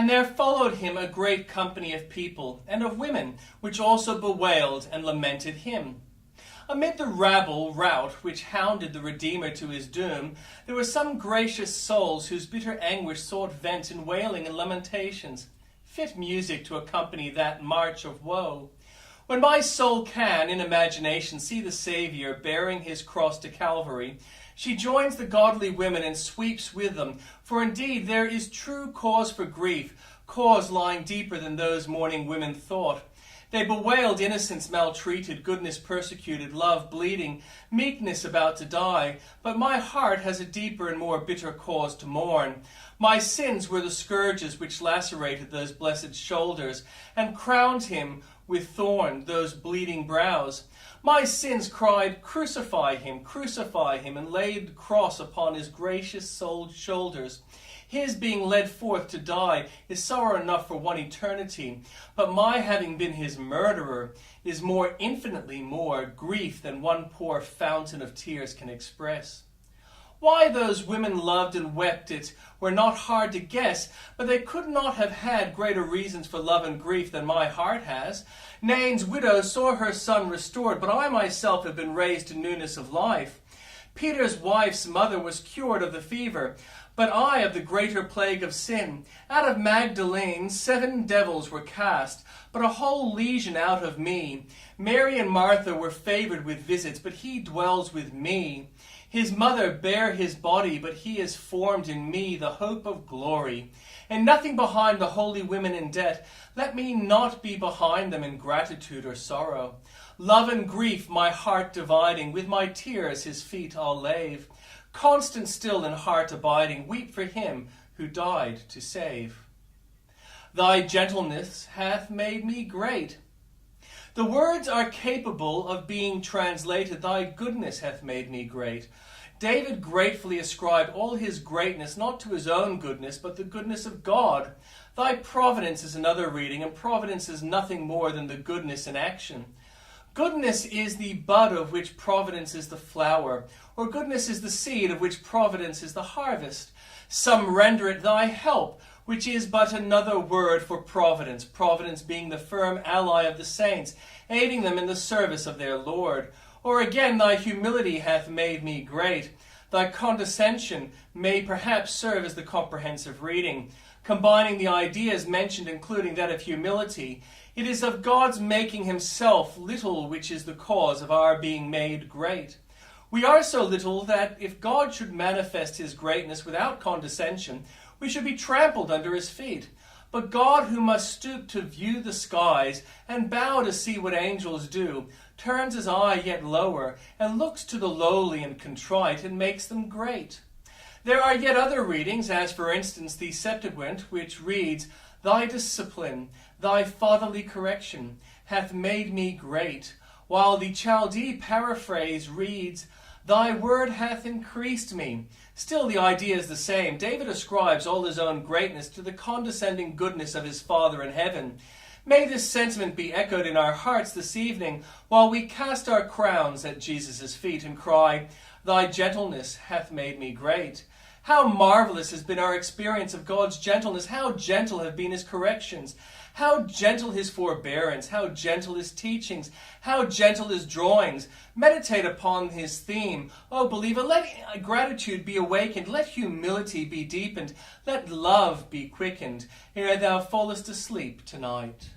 And there followed him a great company of people, and of women, which also bewailed and lamented him. Amid the rout which hounded the Redeemer to his doom, there were some gracious souls whose bitter anguish sought vent in wailing and lamentations, fit music to accompany that march of woe. When my soul can, in imagination, see the Saviour bearing his cross to Calvary, she joins the godly women and sweeps with them, for indeed there is true cause for grief, cause lying deeper than those mourning women thought. They bewailed innocence maltreated, goodness persecuted, love bleeding, meekness about to die. But my heart has a deeper and more bitter cause to mourn. My sins were the scourges which lacerated those blessed shoulders, and crowned him with thorn those bleeding brows. My sins cried, crucify him, and laid the cross upon his gracious souled shoulders. His being led forth to die is sorrow enough for one eternity, but my having been his murderer is more, infinitely more, grief than one poor fountain of tears can express. Why those women loved and wept it were not hard to guess, but they could not have had greater reasons for love and grief than my heart has. Nain's widow saw her son restored, but I myself have been raised to newness of life. Peter's wife's mother was cured of the fever, but I of the greater plague of sin. Out of Magdalene 7 devils were cast, but a whole legion out of me. Mary and Martha were favored with visits, but he dwells with me. His mother bare his body, but he is formed in me the hope of glory. And nothing behind the holy women in debt, let me not be behind them in gratitude or sorrow. Love and grief my heart dividing, with my tears his feet I'll lave. Constant still in heart abiding, weep for him who died to save. Thy gentleness hath made me great. The words are capable of being translated, thy goodness hath made me great. David gratefully ascribed all his greatness not to his own goodness, but the goodness of God. Thy providence is another reading, and providence is nothing more than the goodness in action. Goodness is the bud of which providence is the flower, or goodness is the seed of which providence is the harvest. Some render it thy help, which is but another word for providence, providence being the firm ally of the saints, aiding them in the service of their Lord. Or again, thy humility hath made me great. Thy condescension may perhaps serve as the comprehensive reading, combining the ideas mentioned, including that of humility. It is of God's making himself little which is the cause of our being made great. We are so little that if God should manifest his greatness without condescension, we should be trampled under his feet. But God, who must stoop to view the skies and bow to see what angels do, turns his eye yet lower and looks to the lowly and contrite and makes them great. There are yet other readings, as for instance the Septuagint, which reads, Thy discipline, thy fatherly correction, hath made me great, while the Chaldee paraphrase reads, Thy word hath increased me. Still the idea is the same. David ascribes all his own greatness to the condescending goodness of his Father in heaven. May this sentiment be echoed in our hearts this evening while we cast our crowns at Jesus' feet and cry, Thy gentleness hath made me great. How marvelous has been our experience of God's gentleness. How gentle have been his corrections. How gentle his forbearance. How gentle his teachings. How gentle his drawings. Meditate upon his theme. Oh, believer, let gratitude be awakened. Let humility be deepened. Let love be quickened ere thou fallest asleep tonight.